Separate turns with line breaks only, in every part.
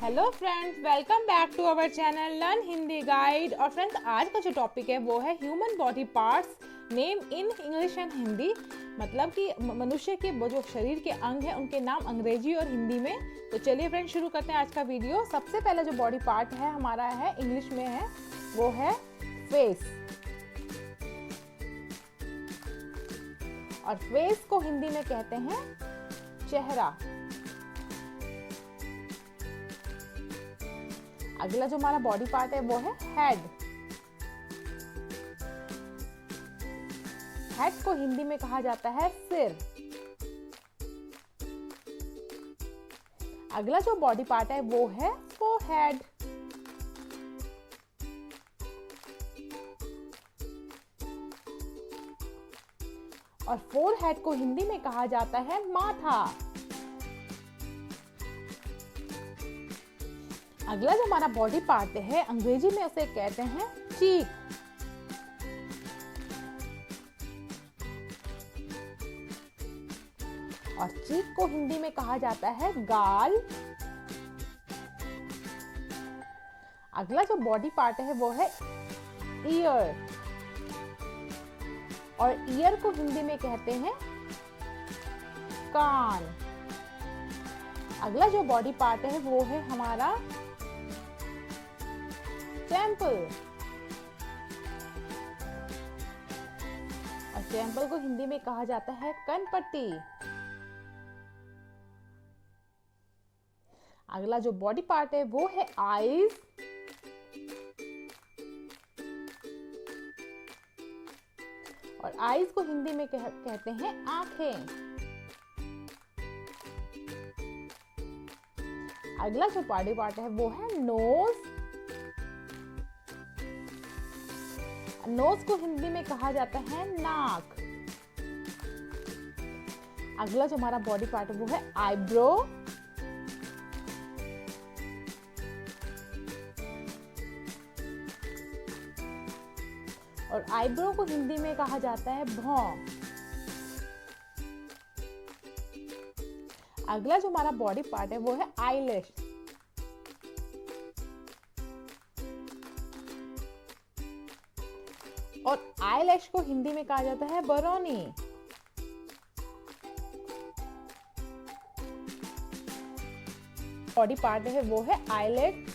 Hello friends, welcome back to our channel learn Hindi guide. और friends, आज का जो टॉपिक है वो है human body parts name in English and Hindi. मतलब कि मनुष्य के जो शरीर के अंग हैं उनके नाम अंग्रेजी और हिंदी में। तो चलिए फ्रेंड्स, शुरू करते हैं आज का वीडियो। सबसे पहला जो बॉडी पार्ट है हमारा है इंग्लिश में है वो है फेस। और फेस को हिंदी में कहते हैं चेहरा। अगला जो हमारा बॉडी पार्ट है वो है हेड। हेड को हिंदी में कहा जाता है सिर। अगला जो बॉडी पार्ट है वो है फोरहेड। और फोरहेड को हिंदी में कहा जाता है माथा। अगला जो हमारा बॉडी पार्ट है अंग्रेजी में उसे कहते हैं चीक। और चीक को हिंदी में कहा जाता है गाल। अगला जो बॉडी पार्ट है वो है ईयर। और ईयर को हिंदी में कहते हैं कान। अगला जो बॉडी पार्ट है वो है हमारा टेम्पल। और टेम्पल को हिंदी में कहा जाता है कनपट्टी। अगला जो बॉडी पार्ट है वो है आईज। और आईज को हिंदी में कहते हैं आंखें। अगला जो बॉडी पार्ट है वो है नोज। नोज को हिंदी में कहा जाता है नाक। अगला जो हमारा बॉडी पार्ट है वो है आईब्रो। और आईब्रो को हिंदी में कहा जाता है भौं। अगला जो हमारा बॉडी पार्ट है वो है आईलैश। और आईलैश को हिंदी में कहा जाता है बरौनी। बॉडी पार्ट है वो है आईलेट।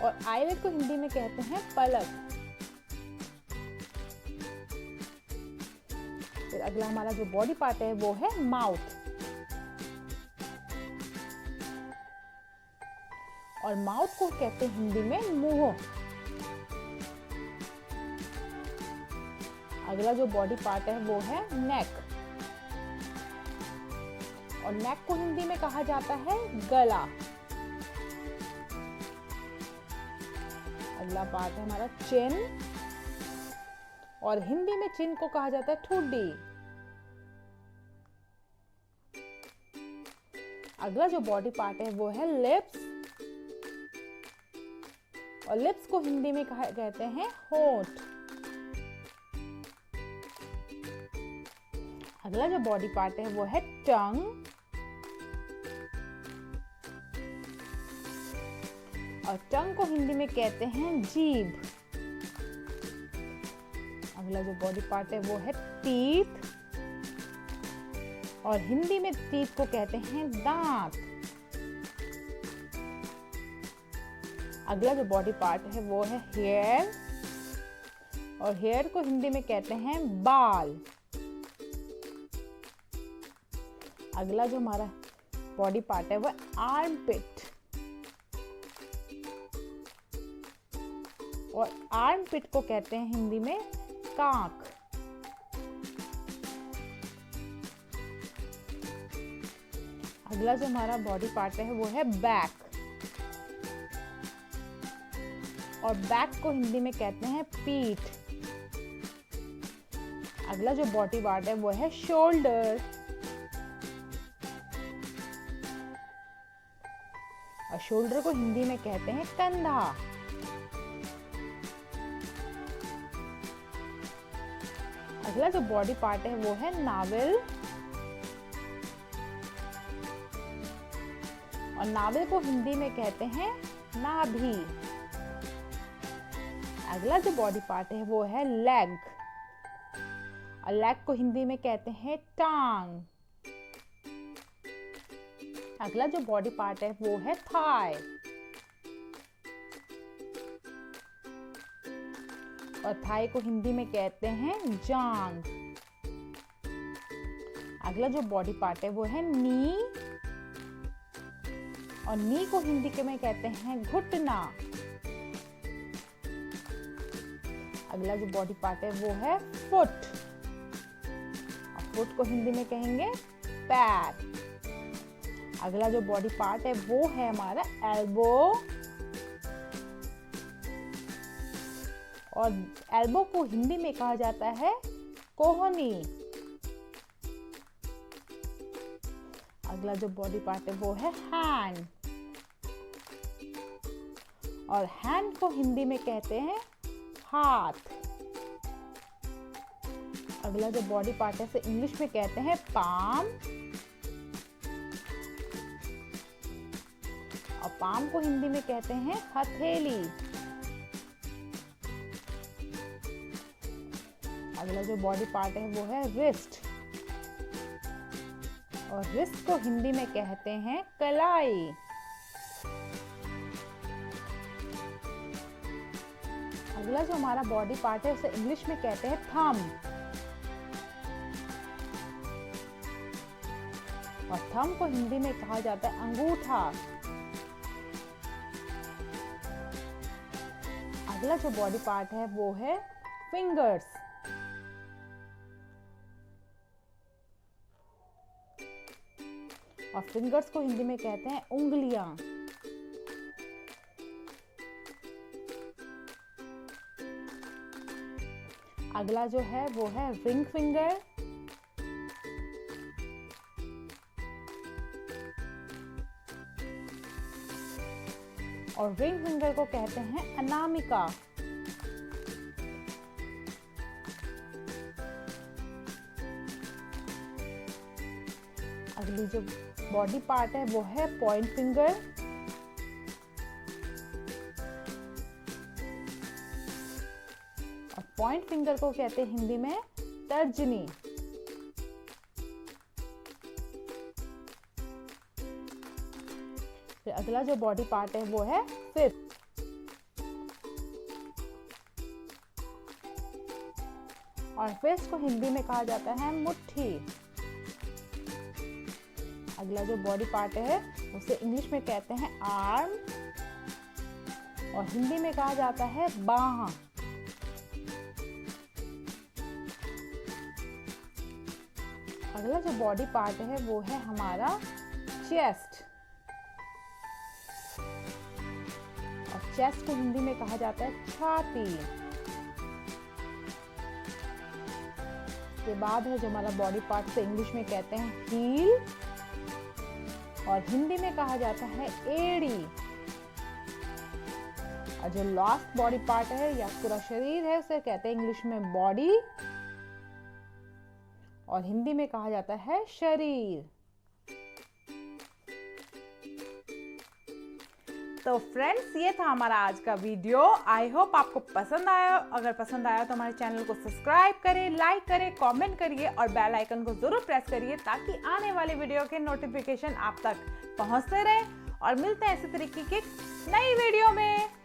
और आईलेट को हिंदी में कहते हैं पलक। फिर अगला हमारा जो बॉडी पार्ट है वो है माउथ। और माउथ को कहते हैं हिंदी में मुंह। अगला जो बॉडी पार्ट है वो है नेक। और नेक को हिंदी में कहा जाता है गला। अगला पार्ट है हमारा चिन। और हिंदी में चिन को कहा जाता है ठुड्डी। अगला जो बॉडी पार्ट है वो है लिप्स। और लिप्स को हिंदी में कहते हैं होंठ। अगला जो बॉडी पार्ट है वो है टंग। और टंग को हिंदी में कहते हैं जीभ। अगला जो बॉडी पार्ट है वो है टीथ। और हिंदी में टीथ को कहते हैं दांत। अगला जो बॉडी पार्ट है वो है हेयर। और हेयर को हिंदी में कहते हैं बाल। अगला जो हमारा बॉडी पार्ट है वो आर्मपिट। और आर्मपिट को कहते हैं हिंदी में कांख। अगला जो हमारा बॉडी पार्ट है वो है बैक। और बैक को हिंदी में कहते हैं पीठ। अगला जो बॉडी पार्ट है वो है शोल्डर। और शोल्डर को हिंदी में कहते हैं कंधा। अगला जो बॉडी पार्ट है वो है नावल। और नाभिक को हिंदी में कहते हैं नाभि। अगला जो बॉडी पार्ट है वो है लेग, और लेग को हिंदी में कहते हैं टांग। अगला जो बॉडी पार्ट है वो है थाई, और थाई को हिंदी में कहते हैं जांग। अगला जो बॉडी पार्ट है वो है नी, और नी को हिंदी के में कहते हैं घुटना। अगला जो बॉडी पार्ट है वो है फुट, और फुट को हिंदी में कहेंगे पैर। अगला जो बॉडी पार्ट है वो है हमारा एल्बो, और एल्बो को हिंदी में कहा जाता है कोहनी। अगला जो बॉडी पार्ट है वो है हैंड, और हैंड को हिंदी में कहते हैं हाथ। अगला जो बॉडी पार्ट है इसे इंग्लिश में कहते हैं पाम, और पाम को हिंदी में कहते हैं हथेली। अगला जो बॉडी पार्ट है वो है रिस्ट, और रिस्ट को हिंदी में कहते हैं कलाई। अगला जो हमारा बॉडी पार्ट है उसे इंग्लिश में कहते हैं थंब, और थंब को हिंदी में कहा जाता है अंगूठा। अगला जो बॉडी पार्ट है वो है फिंगर्स, और फिंगर्स को हिंदी में कहते हैं उंगलियां। अगला जो है वो है रिंग फिंगर, और रिंग फिंगर को कहते हैं अनामिका। अगली जो बॉडी पार्ट है वो है पॉइंट फिंगर, और पॉइंट फिंगर को कहते हैं हिंदी में तर्जनी। फिर अगला जो बॉडी पार्ट है वो है फिस्ट, और फिस्ट को हिंदी में कहा जाता है मुट्ठी। अगला जो बॉडी पार्ट है उसे इंग्लिश में कहते हैं आर्म, और हिंदी में कहा जाता है बाह। अगला जो बॉडी पार्ट है वो है हमारा चेस्ट, और चेस्ट को हिंदी में कहा जाता है छाती। के बाद है जो हमारा बॉडी पार्ट से इंग्लिश में कहते हैं हील, और हिंदी में कहा जाता है एड़ी। और जो लास्ट बॉडी पार्ट है या पूरा शरीर है उसे कहते हैं इंग्लिश में बॉडी, और हिंदी में कहा जाता है शरीर। तो फ्रेंड्स, ये था हमारा आज का वीडियो। आई होप आपको पसंद आया। अगर पसंद आया तो हमारे चैनल को सब्सक्राइब करें, लाइक करें, कमेंट करिए, और बेल आइकन को जरूर प्रेस करिए ताकि आने वाले वीडियो के नोटिफिकेशन आप तक पहुंचते रहे। और मिलते हैं इसी तरीके की नई वीडियो में।